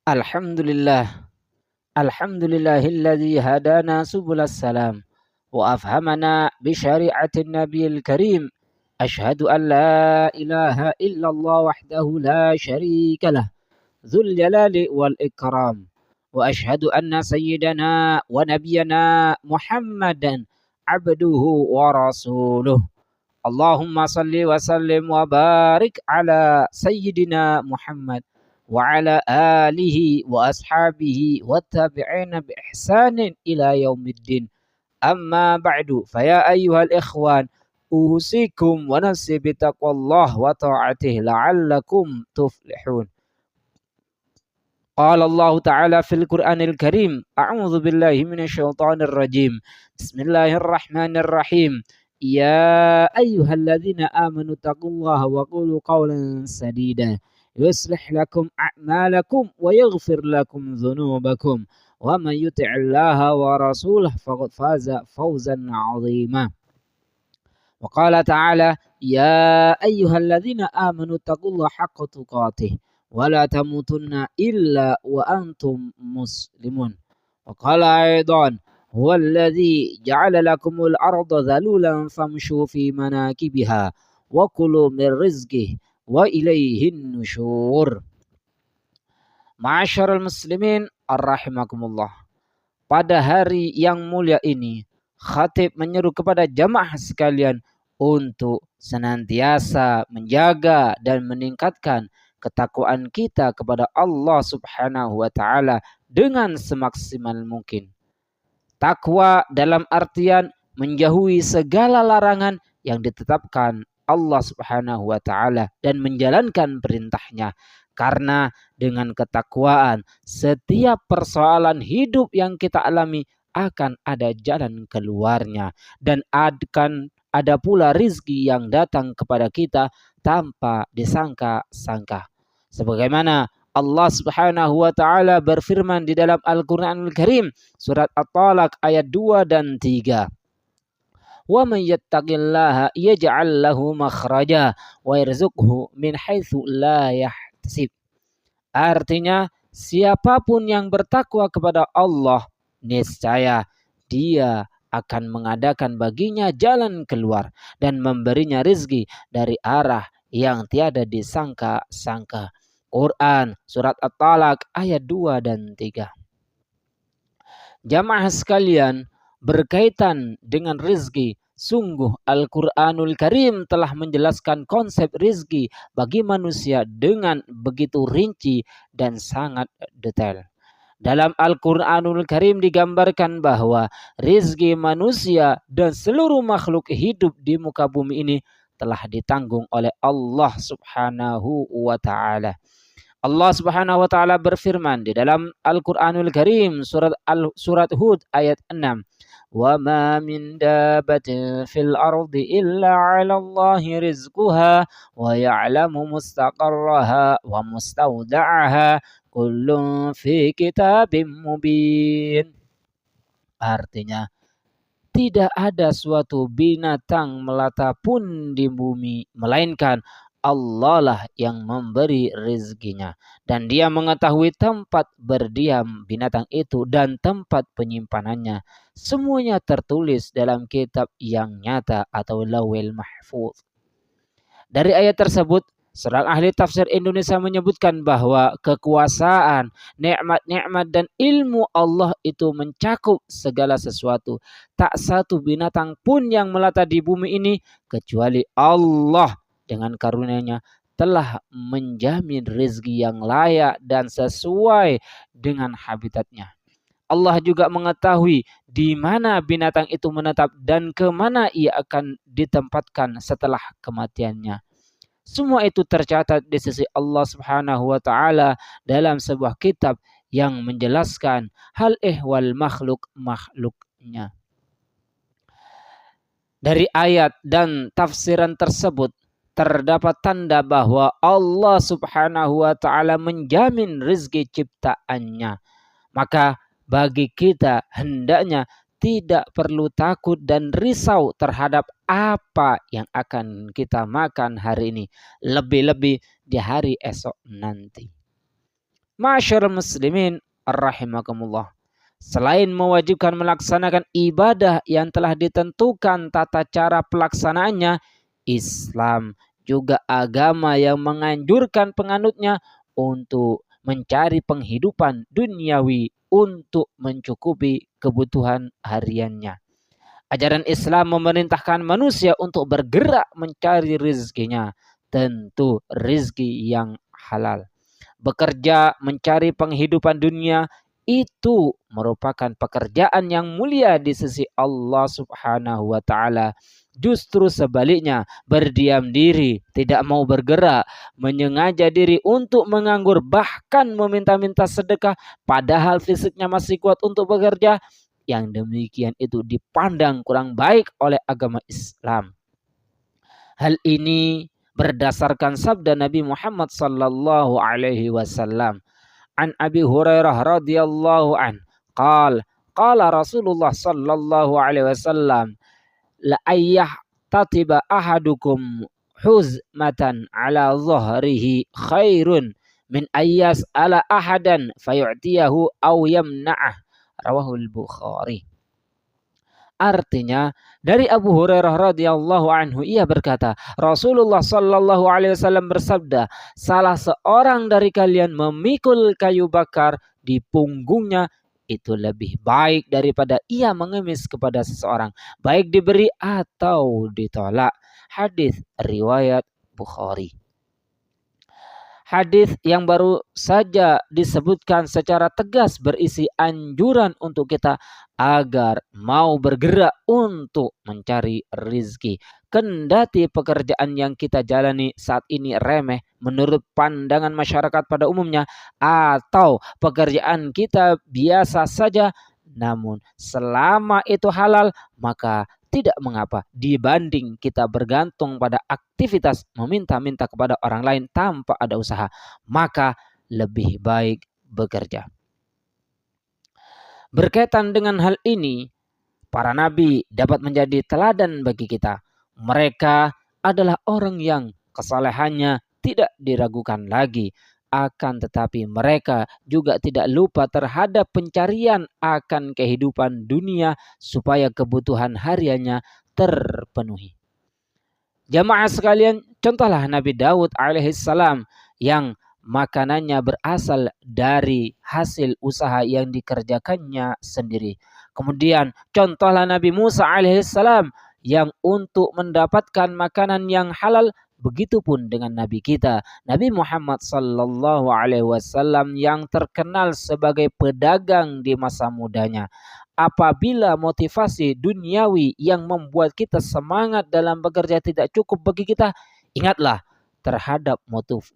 Alhamdulillah, alhamdulillahilladzi hadana subulas salam wa afhamana bi syari'atin nabiyil karim. Ashhadu an la ilaha illallah wahdahu la syarika lah, dzul jalali wal ikram. Wa ashhadu anna sayyidana wa nabiyyana Muhammadan abduhu wa rasuluh. Allahumma salli wa sallim wa barik ala sayyidina Muhammad wa ala alihi wa ashabihi wa tabi'ina bi ihsanin ila yaumiddin. Amma ba'du, faya ayyuhal ikhwan, uhusikum wa nafsi bitaqwallah wa ta'atihi la'allakum tuflihun. Qala Allah Ta'ala fil Qur'anil Karim, a'udzu billahi minasyaitonir rajim. Bismillahirrahmanirrahim. Ya ayyuhalladzina amanu taqullaha wa qulu qawlan sadida yuslih lakum a'malakum wa yaghfir lakum dhunubakum wa man yuti'illaha wa rasulahu faqad faza fawzan 'azima. Wa qala ta'ala ya ayyuhalladzina amanu taqullaha haqqa tuqatih wa la tamutunna illa wa antum muslimun. Wa qala aidan huwa alladzi ja'ala lakumul arda dhalulan famshu fi manakibiha wa kulu min rizqihi wa ilaihin nusyur. Ma'asyiral muslimin arrahimakumullah. Pada hari yang mulia ini, khatib menyeru kepada jamaah sekalian untuk senantiasa menjaga dan meningkatkan ketakwaan kita kepada Allah Subhanahu wa taala dengan semaksimal mungkin. Takwa dalam artian menjauhi segala larangan yang ditetapkan Allah Subhanahu wa taala dan menjalankan perintahnya. Karena dengan ketakwaan setiap persoalan hidup yang kita alami akan ada jalan keluarnya dan akan ada pula rizki yang datang kepada kita tanpa disangka-sangka. Sebagaimana Allah Subhanahu wa taala berfirman di dalam Al-Qur'anul Karim surat At-Talaq ayat 2 dan 3. Wa may yattaqillaha yaj'al lahu makhraja wa yarzuqhu min haitsu la yahtasib. Artinya, siapapun yang bertakwa kepada Allah, niscaya Dia akan mengadakan baginya jalan keluar dan memberinya rezeki dari arah yang tiada disangka-sangka. Quran surat At-Talaq ayat 2 dan 3. Jamaah sekalian, berkaitan dengan rizki, sungguh Al-Quranul Karim telah menjelaskan konsep rizki bagi manusia dengan begitu rinci dan sangat detail. Dalam Al-Quranul Karim digambarkan bahwa rizki manusia dan seluruh makhluk hidup di muka bumi ini telah ditanggung oleh Allah Subhanahu wa ta'ala. Allah Subhanahu wa taala berfirman di dalam Al-Qur'anul Karim surat Hud ayat 6. Wa ma min dabbatin fil ardi illa 'ala Allahi rizquha wa ya'lamu mustaqarraha wa mustawda'aha kullun fi kitabim mubin. Artinya, tidak ada suatu binatang melata pun di bumi melainkan Allah lah yang memberi rezekinya dan Dia mengetahui tempat berdiam binatang itu dan tempat penyimpanannya. Semuanya tertulis dalam kitab yang nyata atau Lauhul Mahfuz. Dari ayat tersebut, seorang ahli tafsir Indonesia menyebutkan bahwa kekuasaan, nikmat-nikmat dan ilmu Allah itu mencakup segala sesuatu. Tak satu binatang pun yang melata di bumi ini kecuali Allah dengan karunia-Nya telah menjamin rezeki yang layak dan sesuai dengan habitatnya. Allah juga mengetahui di mana binatang itu menetap dan ke mana ia akan ditempatkan setelah kematiannya. Semua itu tercatat di sisi Allah Subhanahu wa taala dalam sebuah kitab yang menjelaskan hal ehwal makhluk-makhluknya. Dari ayat dan tafsiran tersebut terdapat tanda bahwa Allah Subhanahu wa taala menjamin rezeki ciptaannya. Maka bagi kita hendaknya tidak perlu takut dan risau terhadap apa yang akan kita makan hari ini, lebih-lebih di hari esok nanti. Ma'asyiral muslimin rahimakumullah. Selain mewajibkan melaksanakan ibadah yang telah ditentukan tata cara pelaksanaannya, Islam juga agama yang menganjurkan penganutnya untuk mencari penghidupan duniawi untuk mencukupi kebutuhan hariannya. Ajaran Islam memerintahkan manusia untuk bergerak mencari rezekinya, tentu rezeki yang halal. Bekerja mencari penghidupan dunia itu merupakan pekerjaan yang mulia di sisi Allah Subhanahu wa taala. Justru sebaliknya, berdiam diri, tidak mau bergerak, menyengaja diri untuk menganggur, bahkan meminta-minta sedekah padahal fisiknya masih kuat untuk bekerja, yang demikian itu dipandang kurang baik oleh agama Islam. Hal ini berdasarkan sabda Nabi Muhammad sallallahu alaihi wasallam. An Abi Hurairah radhiyallahu an qala Rasulullah sallallahu alaihi wasallam, la ayyah tatiba ahadukum huzmatan ala dhahrihi khairun min ayyas ala ahadan fayu'tiyahu aw yamna'ah, rawahul Bukhari. Artinya dari Abu Hurairah radhiyallahu anhu, ia berkata, Rasulullah sallallahu alaihi wasallam bersabda, salah seorang dari kalian memikul kayu bakar di punggungnya itu lebih baik daripada ia mengemis kepada seseorang, baik diberi atau ditolak. Hadis riwayat Bukhari. Hadis yang baru saja disebutkan secara tegas berisi anjuran untuk kita agar mau bergerak untuk mencari rezeki. Kendati pekerjaan yang kita jalani saat ini remeh menurut pandangan masyarakat pada umumnya, atau pekerjaan kita biasa saja, namun selama itu halal maka tidak mengapa dibanding kita bergantung pada aktivitas meminta-minta kepada orang lain tanpa ada usaha, maka lebih baik bekerja. Berkaitan dengan hal ini, para nabi dapat menjadi teladan bagi kita. Mereka adalah orang yang kesalehannya tidak diragukan lagi. Akan tetapi mereka juga tidak lupa terhadap pencarian akan kehidupan dunia supaya kebutuhan hariannya terpenuhi. Jamaah sekalian, contohlah Nabi Daud alaihissalam yang makanannya berasal dari hasil usaha yang dikerjakannya sendiri. Kemudian contohlah Nabi Musa alaihissalam yang untuk mendapatkan makanan yang halal. Begitupun dengan Nabi kita, Nabi Muhammad sallallahu alaihi wasallam yang terkenal sebagai pedagang di masa mudanya. Apabila motivasi duniawi yang membuat kita semangat dalam bekerja tidak cukup bagi kita, ingatlah terhadap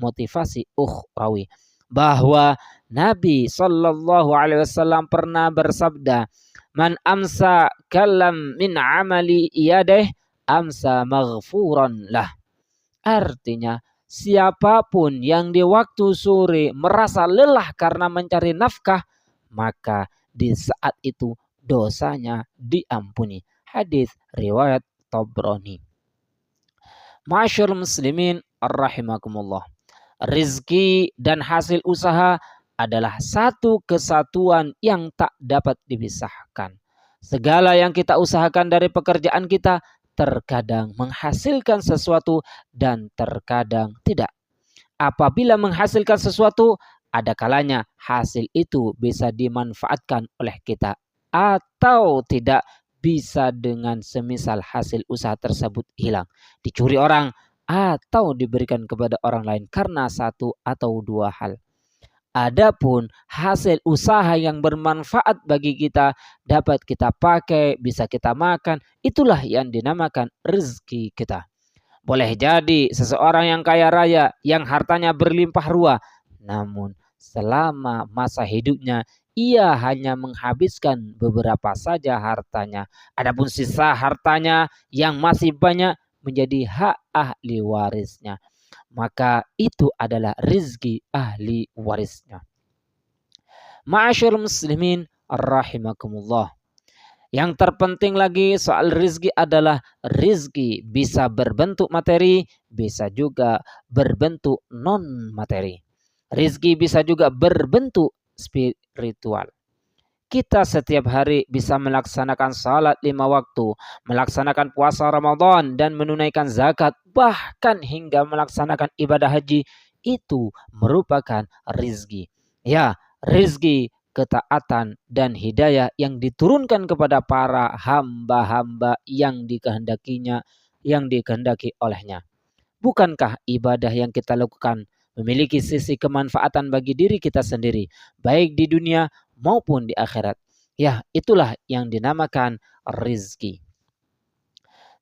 motivasi ukhrawi, bahwa Nabi sallallahu alaihi wasallam pernah bersabda, "Man amsa kalam min amali iyadeh amsa maghfuran lah." Artinya, siapapun yang di waktu sore merasa lelah karena mencari nafkah, maka di saat itu dosanya diampuni. Hadis riwayat Tabrani. Ma'asyiral muslimin rahimakumullah. Rizki dan hasil usaha adalah satu kesatuan yang tak dapat dipisahkan. Segala yang kita usahakan dari pekerjaan kita terkadang menghasilkan sesuatu dan terkadang tidak. Apabila menghasilkan sesuatu, ada kalanya hasil itu bisa dimanfaatkan oleh kita, atau tidak bisa dengan semisal hasil usaha tersebut hilang, dicuri orang, atau diberikan kepada orang lain karena satu atau dua hal. Adapun hasil usaha yang bermanfaat bagi kita, dapat kita pakai, bisa kita makan, itulah yang dinamakan rezeki kita. Boleh jadi seseorang yang kaya raya, yang hartanya berlimpah ruah, namun selama masa hidupnya ia hanya menghabiskan beberapa saja hartanya. Adapun sisa hartanya yang masih banyak menjadi hak ahli warisnya, maka itu adalah rizki ahli warisnya. Ma'asyiral muslimin rahimakumullah. Yang terpenting lagi soal rizki adalah rizki bisa berbentuk materi, bisa juga berbentuk non materi. Rizki bisa juga berbentuk spiritual. Kita setiap hari bisa melaksanakan salat 5 waktu, melaksanakan puasa Ramadan dan menunaikan zakat, bahkan hingga melaksanakan ibadah haji, itu merupakan rizki. Ya, rizki, ketaatan dan hidayah yang diturunkan kepada para hamba-hamba yang dikehendakinya, yang dikehendaki olehnya. Bukankah ibadah yang kita lakukan memiliki sisi kemanfaatan bagi diri kita sendiri, baik di dunia maupun di akhirat? Ya, itulah yang dinamakan rizki.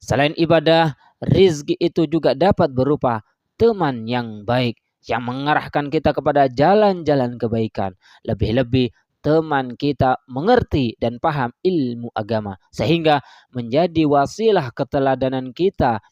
Selain ibadah, rizki itu juga dapat berupa teman yang baik, yang mengarahkan kita kepada jalan-jalan kebaikan. Lebih-lebih teman kita mengerti dan paham ilmu agama, sehingga menjadi wasilah keteladanan kita,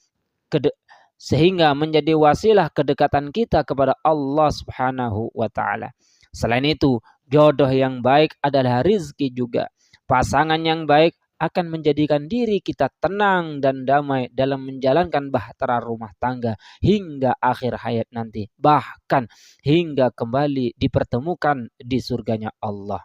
sehingga menjadi wasilah kedekatan kita kepada Allah Subhanahu wa taala. Selain itu, jodoh yang baik adalah rizki juga. Pasangan yang baik akan menjadikan diri kita tenang dan damai dalam menjalankan bahtera rumah tangga hingga akhir hayat nanti. Bahkan hingga kembali dipertemukan di surganya Allah.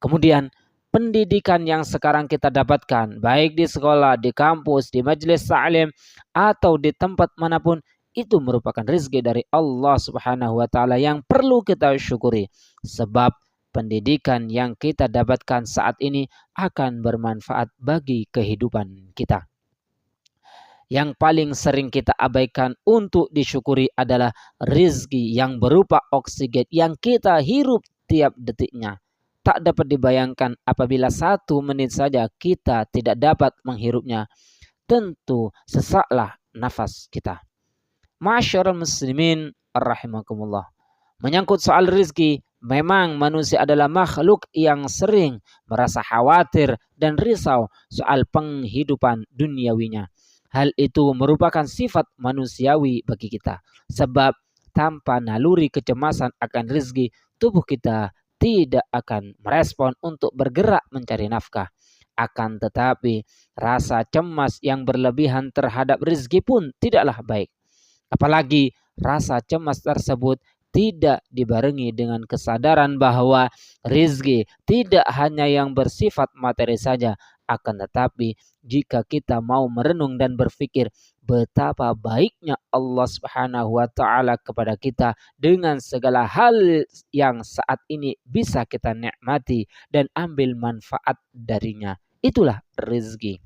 Kemudian pendidikan yang sekarang kita dapatkan, baik di sekolah, di kampus, di majelis ta'lim, atau di tempat manapun, itu merupakan rezeki dari Allah Subhanahu wa taala yang perlu kita syukuri. Sebab pendidikan yang kita dapatkan saat ini akan bermanfaat bagi kehidupan kita. Yang paling sering kita abaikan untuk disyukuri adalah rezeki yang berupa oksigen yang kita hirup tiap detiknya. Tak dapat dibayangkan apabila 1 menit saja kita tidak dapat menghirupnya. Tentu sesaklah nafas kita. Masyarul muslimin rahimakumullah. Menyangkut soal rezeki, memang manusia adalah makhluk yang sering merasa khawatir dan risau soal penghidupan duniawinya. Hal itu merupakan sifat manusiawi bagi kita. Sebab tanpa naluri kecemasan akan rezeki, tubuh kita tidak akan merespon untuk bergerak mencari nafkah. Akan tetapi rasa cemas yang berlebihan terhadap rezeki pun tidaklah baik. Apalagi rasa cemas tersebut tidak dibarengi dengan kesadaran bahwa rizki tidak hanya yang bersifat materi saja, akan tetapi jika kita mau merenung dan berpikir betapa baiknya Allah Subhanahu wa taala kepada kita dengan segala hal yang saat ini bisa kita nikmati dan ambil manfaat darinya. Itulah rizki.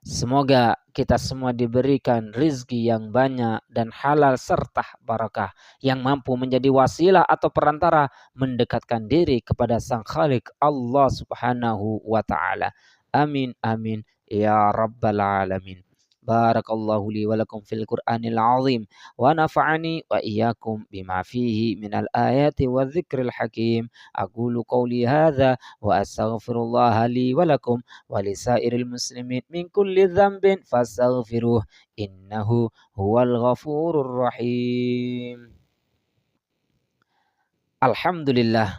Semoga kita semua diberikan rizki yang banyak dan halal serta barakah yang mampu menjadi wasilah atau perantara mendekatkan diri kepada Sang Khalik Allah Subhanahu wa taala. Amin amin ya rabbal alamin. Barakallahu li wa lakum fil Qur'anil azim wa nafa'ani wa iyyakum bima fihi minal ayati wa dzikril hakim. Aqulu qawli hadza wa astaghfirullah li wa lakum ولسائر المسلمين من كل ذنب فاستغفروه إنه هو الغفور الرحيم. الحمد لله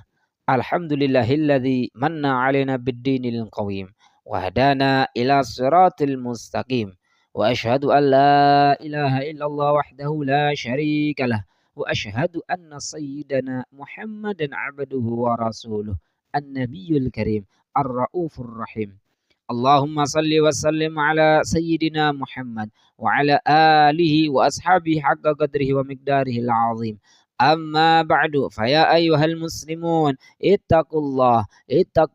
الحمد لله الذي من علينا بالدين القويم وهدانا إلى الصراط المستقيم وأشهد أن لا إله إلا الله وحده لا شريك له وأشهد أن سيدنا محمدا عبده ورسوله النبي الكريم الرؤوف الرحيم. اللهم صل وسلم على سيدنا محمد وعلى آله وأصحابه حق قدره ومقداره العظيم. أما بعد فيا أيها المسلمون اتقوا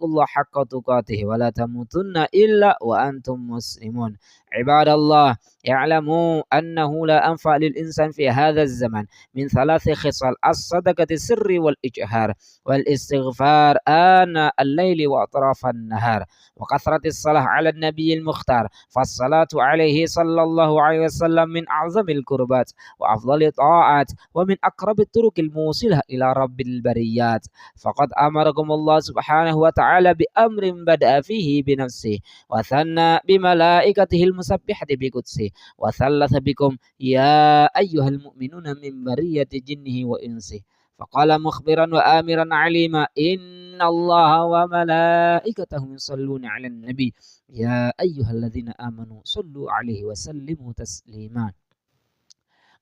الله حق تقاته ولا تموتن إلا وأنتم مسلمون. عباد الله اعلموا أنه لا أنفع للإنسان في هذا الزمن من 3 خصال: الصدقة السر والإجهار والاستغفار آناء الليل وأطراف النهار وكثرة الصلاة على النبي المختار. فالصلاة عليه صلى الله عليه وسلم من أعظم القربات وأفضل الطاعات ومن أقرب الطرق الموصلة إلى رب البريات. فقد أمركم الله سبحانه وتعالى بأمر بدأ فيه بنفسه وثنى بملائكته المسبحة بقدسه وثلث بكم يا أيها المؤمنون من برية جنه وإنسه. فقال مخبرا وآمرا عليما: إن الله وملائكته يصلون على النبي يا أيها الذين آمنوا صلوا عليه وسلموا تسليما.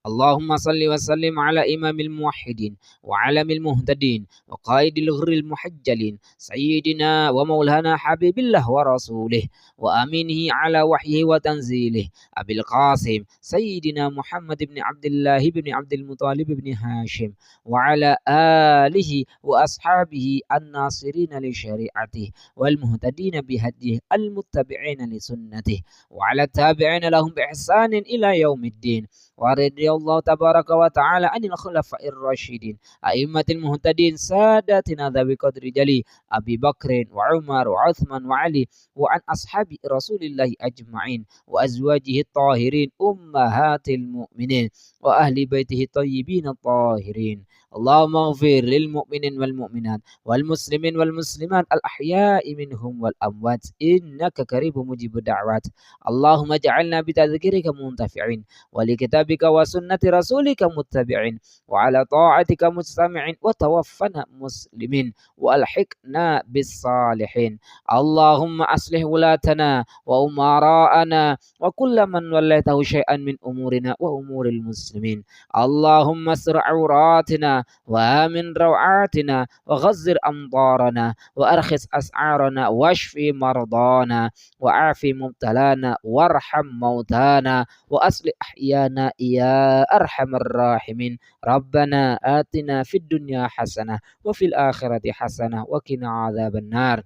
اللهم صل وسلم على إمام الموحدين وعلم المهتدين وقائد الغر المحجلين سيدنا ومولانا حبيب الله ورسوله وأمينه على وحيه وتنزيله أبي القاسم سيدنا محمد بن عبد الله بن عبد المطلب بن هاشم وعلى آله وأصحابه الناصرين لشريعته والمهتدين بهديه المتبعين لسنته وعلى التابعين لهم بإحسان إلى يوم الدين. ورضي الله تبارك وتعالى عن الخلفاء الراشدين أئمة المهتدين ساداتنا ذوي قدر جلي أبي بكر وعمر وعثمان وعلي وعن أصحاب رسول الله أجمعين وأزواجه الطاهرين أمهات المؤمنين وأهل بيته الطيبين الطاهرين. اللهم اغفر للمؤمنين والمؤمنات والمسلمين والمسلمات الأحياء منهم والأموات إنك قريب مجيب الدعوات. اللهم اجعلنا بتذكيرك منتفعين ولكتابك وسنة رسولك متبعين وعلى طاعتك مستمعين وتوفنا مسلمين وألحقنا بالصالحين. اللهم أصلح ولاتنا وأمراءنا وكل من وليته شيئا من أمورنا وأمور المسلمين. اللهم استر عوراتنا وآمن روعاتنا وغزر أمطارنا وأرخص أسعارنا واشف مرضانا وعاف مبتلانا وارحم موتانا وأصلح أحيانا يا أرحم الراحمين. ربنا آتنا في الدنيا حسنة وفي الآخرة حسنة وقنا عذاب النار.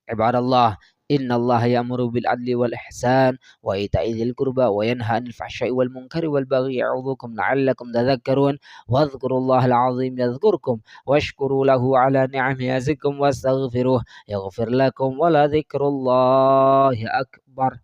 عباد الله، إن الله يأمر بالعدل والإحسان وإيتاء ذي القربى وينهى عن الفحشاء والمنكر والبغي يعظكم لعلكم تذكرون. واذكروا الله العظيم يذكركم واشكروا له على نعمه يزدكم واستغفروه يغفر لكم ولذكر الله أكبر.